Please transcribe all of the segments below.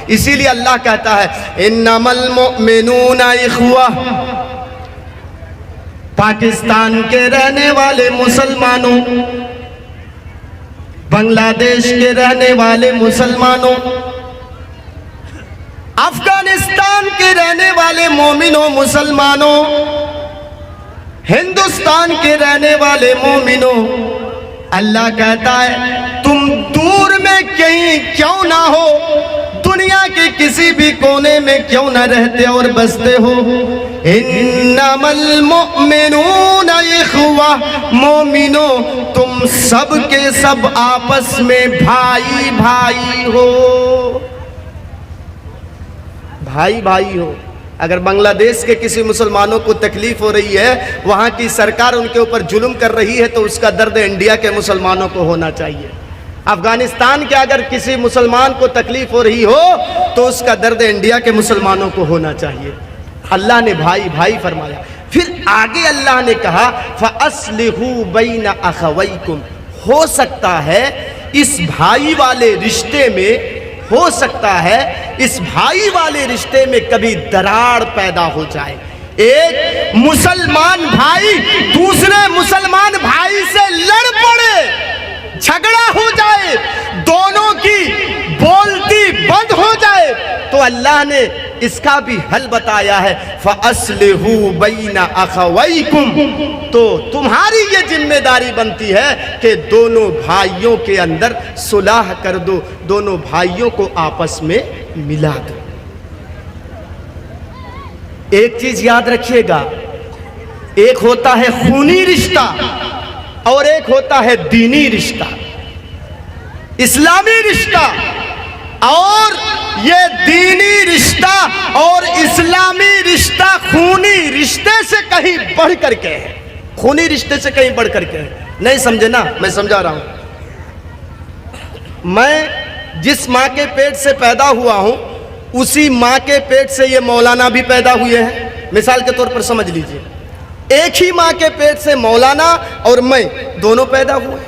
इसीलिए अल्लाह कहता है इन्नमल मुमिनूना इख्वा, पाकिस्तान के रहने वाले मुसलमानों, बांग्लादेश के रहने वाले मुसलमानों, अफगानिस्तान के रहने वाले मोमिनों मुसलमानों, हिंदुस्तान के रहने वाले मोमिनों, अल्लाह कहता है तुम दूर में कहीं क्यों ना हो, दुनिया के किसी भी कोने में क्यों ना रहते और बसते हो, इन्नमल मुमिनूना इख्वा, मोमिनो तुम सब के सब आपस में भाई भाई हो, भाई भाई हो। अगर बांग्लादेश के किसी मुसलमानों को तकलीफ हो रही है, वहाँ की सरकार उनके ऊपर जुल्म कर रही है, तो उसका दर्द इंडिया के मुसलमानों को होना चाहिए। अफगानिस्तान के अगर किसी मुसलमान को तकलीफ हो रही हो तो उसका दर्द इंडिया के मुसलमानों को होना चाहिए। अल्लाह ने भाई भाई फरमाया। फिर आगे अल्लाह ने कहा फ़अस्लिहू बैन अख़वैकुम, हो सकता है इस भाई वाले रिश्ते में, हो सकता है इस भाई वाले रिश्ते में कभी दरार पैदा हो जाए। एक मुसलमान भाई दूसरे मुसलमान भाई से लड़ पड़े, झगड़ा हो जाए, दोनों की बोलती बंद हो जाए, तो अल्लाह ने इसका भी हल बताया है फ़अस्लिहू बैन अख़वैकुम, तो तुम्हारी ये जिम्मेदारी बनती है कि दोनों भाइयों के अंदर सुलह कर दो, दोनों भाइयों को आपस में मिला दो। एक चीज याद रखिएगा, एक होता है खूनी रिश्ता और एक होता है दीनी रिश्ता, इस्लामी रिश्ता। और ये दीनी रिश्ता और इस्लामी रिश्ता खूनी रिश्ते से कहीं बढ़ करके है, खूनी रिश्ते से कहीं बढ़ करके है। नहीं समझे ना, मैं समझा रहा हूं। मैं जिस माँ के पेट से पैदा हुआ हूं उसी माँ के पेट से ये मौलाना भी पैदा हुए हैं। मिसाल के तौर पर समझ लीजिए, एक ही माँ के पेट से मौलाना और मैं दोनों पैदा हुए,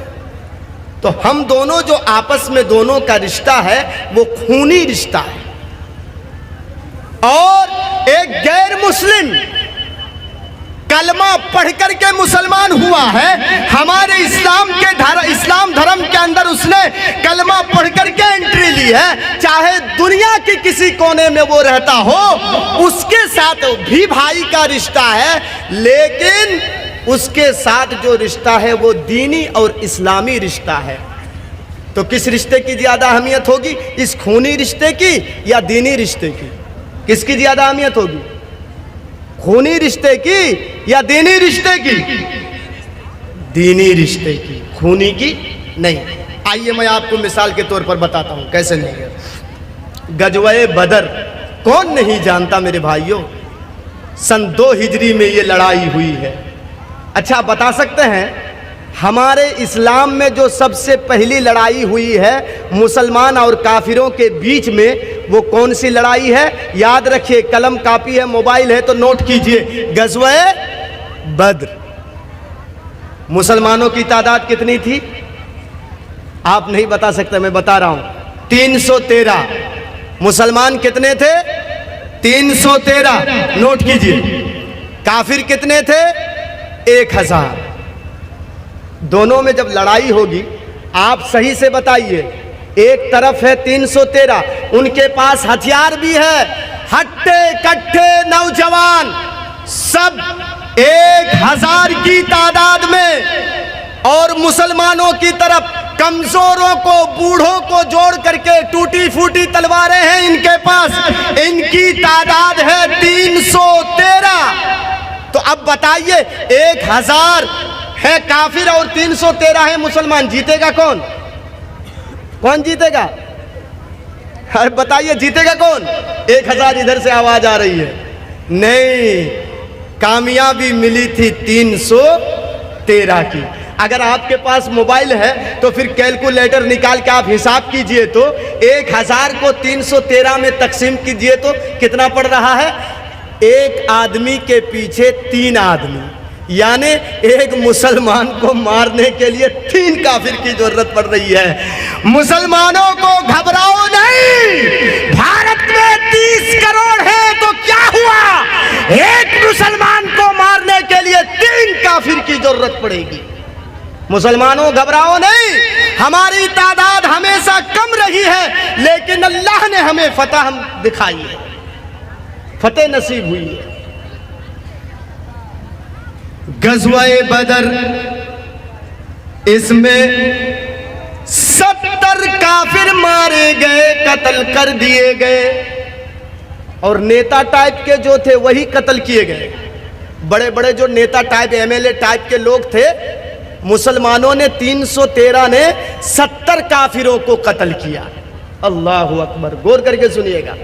तो हम दोनों जो आपस में दोनों का रिश्ता है वो खूनी रिश्ता है। और एक गैर मुस्लिम कलमा पढ़ करके मुसलमान हुआ है, हमारे इस्लाम धर्म के अंदर उसने कलमा पढ़ करके एंट्री ली है, चाहे दुनिया के किसी कोने में वो रहता हो, उसके साथ भी भाई का रिश्ता है, लेकिन उसके साथ जो रिश्ता है वो दीनी और इस्लामी रिश्ता है। तो किस रिश्ते की ज्यादा अहमियत होगी, इस खूनी रिश्ते की या दीनी रिश्ते की? किसकी ज्यादा अहमियत होगी, खूनी रिश्ते की या दीनी रिश्ते की? दीनी रिश्ते की, खूनी की नहीं। आइए मैं आपको मिसाल के तौर पर बताता हूं कैसे नहीं है। गजवे बदर कौन नहीं जानता मेरे भाइयों, सन 2 हिजरी में ये लड़ाई हुई है। अच्छा, बता सकते हैं हमारे इस्लाम में जो सबसे पहली लड़ाई हुई है मुसलमान और काफिरों के बीच में, वो कौन सी लड़ाई है? याद रखिए, कलम कापी है, मोबाइल है तो नोट कीजिए, गज़वे बद्र। मुसलमानों की तादाद कितनी थी? आप नहीं बता सकते, मैं बता रहा हूं, 313। मुसलमान कितने थे? 313, नोट कीजिए। काफिर कितने थे? 1000। दोनों में जब लड़ाई होगी, आप सही से बताइए, एक तरफ है 313, उनके पास हथियार भी है, हट्टे कट्टे नौजवान सब 1000 की तादाद में, और मुसलमानों की तरफ कमजोरों को, बूढ़ों को जोड़ करके टूटी फूटी तलवारें हैं इनके पास, इनकी तादाद है 313। तो अब बताइए, 1000 है काफिर और 313 है मुसलमान, जीतेगा कौन? कौन जीतेगा? अरे बताइए, जीतेगा कौन? 1000 इधर से आवाज आ रही है, नहीं, कामयाबी मिली थी 313 की। अगर आपके पास मोबाइल है तो फिर कैलकुलेटर निकाल के आप हिसाब कीजिए, तो 1000 को 313 में तकसीम कीजिए तो कितना पड़ रहा है? एक आदमी के पीछे 3 आदमी, यानी एक मुसलमान को मारने के लिए 3 काफिर की जरूरत पड़ रही है। मुसलमानों को घबराओ नहीं, भारत की जरूरत पड़ेगी। मुसलमानों घबराओ नहीं, हमारी तादाद हमेशा कम रही है, लेकिन अल्लाह ने हमें फतह दिखाई है, फतेह नसीब हुई है। गज़वाए बदर, इसमें 70 काफिर मारे गए, कत्ल कर दिए गए, और नेता टाइप के जो थे वही कत्ल किए गए। बड़े बड़े जो नेता टाइप, एमएलए टाइप के लोग थे, मुसलमानों ने 313 ने 70 काफिरों को कत्ल किया। अल्लाहु अकबर, गौर करके सुनिएगा।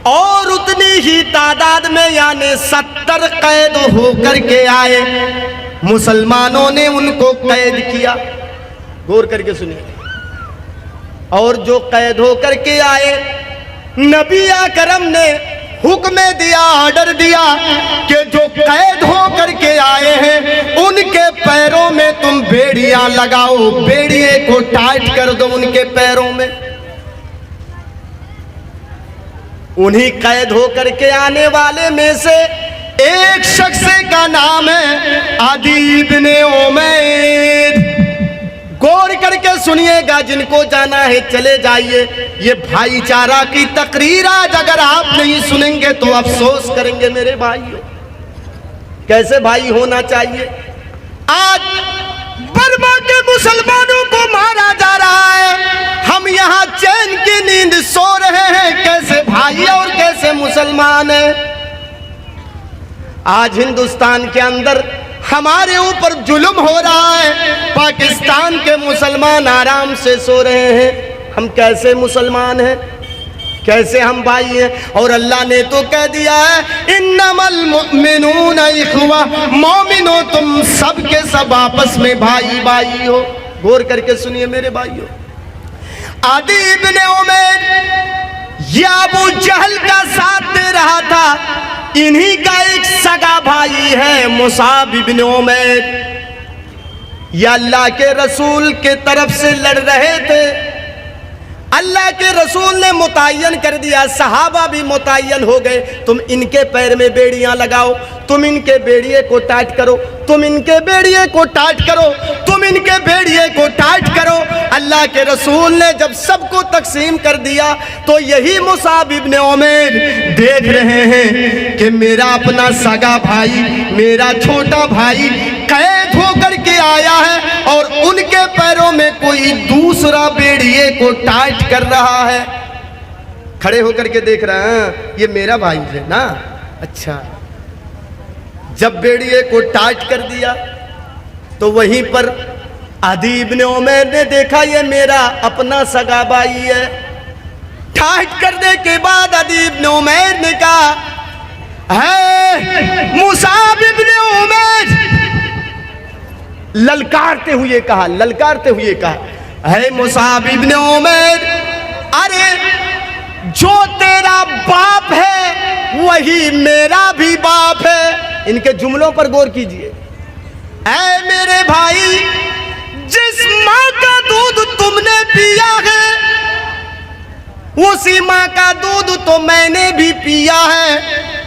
और उतनी ही तादाद में यानी 70 कैद होकर के आए, मुसलमानों ने उनको कैद किया। गौर करके सुनिएगा। और जो कैद होकर के आए, नबी अकरम ने हुक्म दिया, ऑर्डर दिया कि जो कैद होकर के आए हैं उनके पैरों में तुम बेड़ियां लगाओ, बेड़िए को टाइट कर दो उनके पैरों में। उन्हीं कैद होकर के आने वाले में से एक शख्स का नाम है आदी इब्ने उमैर। गौर करके सुनिएगा, जिनको जाना है चले जाइए। ये भाईचारा की तकरीर आज अगर आप नहीं सुनेंगे तो अफसोस करेंगे मेरे भाइयों। कैसे भाई होना चाहिए। आज बर्मा के मुसलमानों को मारा जा रहा है, हम यहाँ चैन की नींद सो रहे हैं। कैसे भाई और कैसे मुसलमान है। आज हिंदुस्तान के अंदर हमारे ऊपर जुल्म हो रहा है, पाकिस्तान के मुसलमान आराम से सो रहे हैं। हम कैसे मुसलमान हैं, कैसे हम भाई हैं। और अल्लाह ने तो कह दिया है इन्नमल मुमिनूना इख्वा, मोमिनो तुम सब के सब आपस में भाई भाई हो। गौर करके सुनिए मेरे भाइयों। आदी इब्ने उमैर ये अबू जहल का साथ दे रहा था, इन्हीं का एक सगा भाई है मुसाब इब्ने उमैर। ये अल्लाह के रसूल के तरफ से लड़ रहे थे। अल्लाह के रसूल ने मुतय्यन कर दिया, सहाबा भी मुतय्यन हो गए, तुम इनके पैर में बेड़ियां लगाओ, तुम इनके बेड़िए को टाइट करो, तुम इनके बेड़िए को टाइट करो, तुम इनके बेड़िए को टाइट करो। अल्लाह के रसूल ने जब सबको तकसीम कर दिया तो यही मुसाब इब्ने उमैर देख रहे हैं कि मेरा अपना सगा भाई, मेरा छोटा भाई कैद होकर के आया है और उनके पैरों में कोई दूसरा बेड़िए को टाइट कर रहा है। खड़े होकर के देख रहे हैं, ये मेरा भाई है ना। अच्छा, जब बेड़िए को टाइट कर दिया तो वहीं पर आदी इब्ने उमैर ने देखा ये मेरा अपना सगा भाई है। टाइट करने के बाद आदी इब्ने उमैर ने कहा, है मुसाब इब्ने उमैर, ललकारते हुए कहा, ललकारते हुए कहा, है मुसाब इब्ने उमैर, अरे जो तेरा बाप है वही मेरा भी बाप है। इनके जुमलों पर गौर कीजिए। ऐ मेरे भाई, जिस माँ का दूध तुमने पिया है उसी माँ का दूध तो मैंने भी पिया है।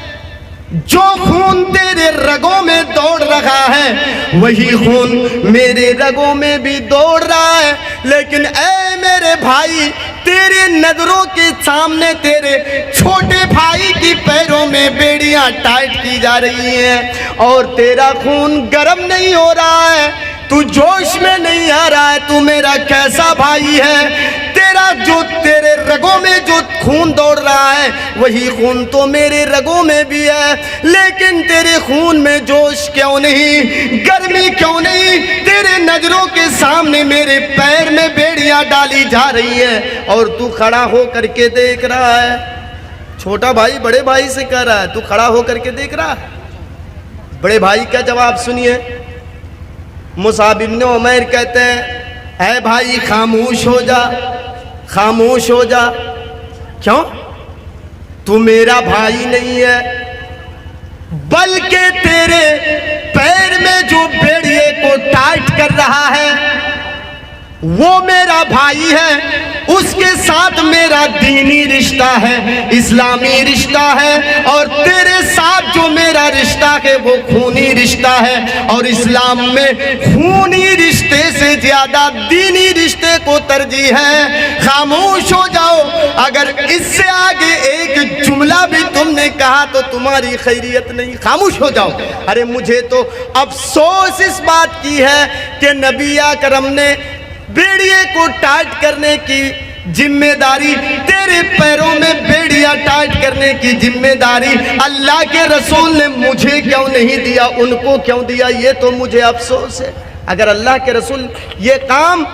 जो खून तेरे रगों में दौड़ रहा है वही खून मेरे रगों में भी दौड़ रहा है। लेकिन ऐ मेरे भाई, तेरे नजरों के सामने तेरे छोटे भाई की पैरों में बेड़ियां टाइट की जा रही हैं और तेरा खून गर्म नहीं हो रहा है, तू जोश में नहीं आ रहा है। तू मेरा कैसा भाई है। तेरा जो तेरे रगों में जो खून दौड़ रहा है वही खून तो मेरे रगों में भी है, लेकिन तेरे खून में जोश क्यों नहीं, गर्मी क्यों नहीं। तेरे नजरों के सामने मेरे पैर में बेड़ियां डाली जा रही है और तू खड़ा हो करके देख रहा है। छोटा भाई बड़े भाई से कह रहा है, तू खड़ा हो करके देख रहा है। बड़े भाई का जवाब सुनिए। मुसाब इब्ने उमैर कहते हैं, ऐ भाई खामोश हो जा, खामोश हो जा। क्यों? तू मेरा भाई नहीं है, बल्कि तेरे पैर में जो बेड़िए को टाइट कर रहा है वो मेरा भाई है। उसके साथ मेरा दीनी रिश्ता है, इस्लामी रिश्ता है, और तेरे साथ जो मेरा रिश्ता है वो खूनी रिश्ता है, और इस्लाम में खूनी रिश्ते से ज्यादा दीनी रिश्ते को तरजीह है। खामोश हो जाओ, अगर इससे आगे एक जुमला भी तुमने कहा तो तुम्हारी खैरियत नहीं, खामोश हो जाओ। अरे मुझे तो अफसोस इस बात की है कि नबी अकरम ने बेड़िए को टाइट करने की जिम्मेदारी, तेरे पैरों में बेड़िया टाइट करने की जिम्मेदारी अल्लाह के रसूल ने मुझे क्यों नहीं दिया, उनको क्यों दिया, ये तो मुझे अफसोस है। अगर अल्लाह के रसूल ये काम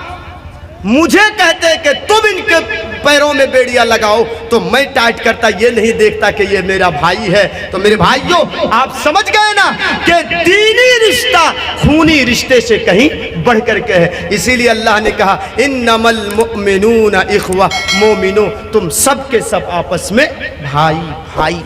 मुझे कहते कि तुम इनके पैरों में बेड़िया लगाओ तो मैं टाइट करता, ये नहीं देखता कि ये मेरा भाई है। तो मेरे भाइयों, आप समझ गए ना कि दीनी रिश्ता खूनी रिश्ते से कहीं बढ़ कर के है। इसीलिए अल्लाह ने कहा इन्नमल मुमिनूना इख्वा, मोमिनो तुम सब के सब आपस में भाई भाई।